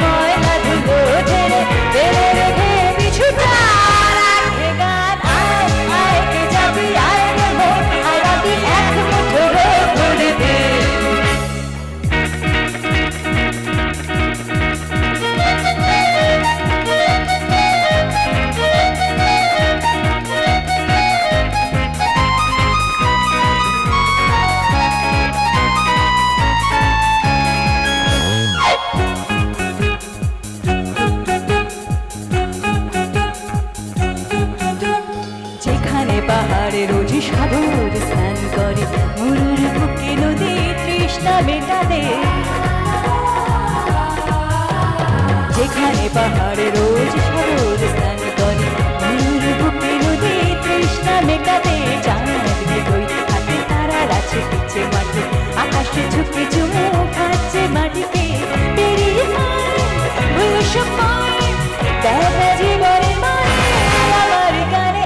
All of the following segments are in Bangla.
ময়লা ধুলো ঝেড়ে ফেলে রেখে পিছুটা রাখে গান আয় আয় কে যাবি আয় রে মন আয় রাতি এক মুঠো রোদ দে পাহাড়ে রোজ সাগর স্নান করে মরুর বুকে নদী তৃষ্ণা মেটাতে যেখানে পাহাড়ে রোজ সাগর স্নান করে মরুর বুকে নদী তৃষ্ণা মেটাতে চাঁদকে কই হাতে তারার আছে পিছে মাঠে আকাশে ঝুঁকে চুমু খাচ্ছে মাটিতে পেরিয়ে ভবিষ্যৎ দেখা জীবনে আমার গানে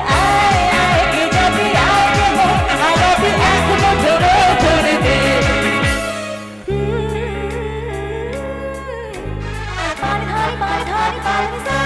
Bye.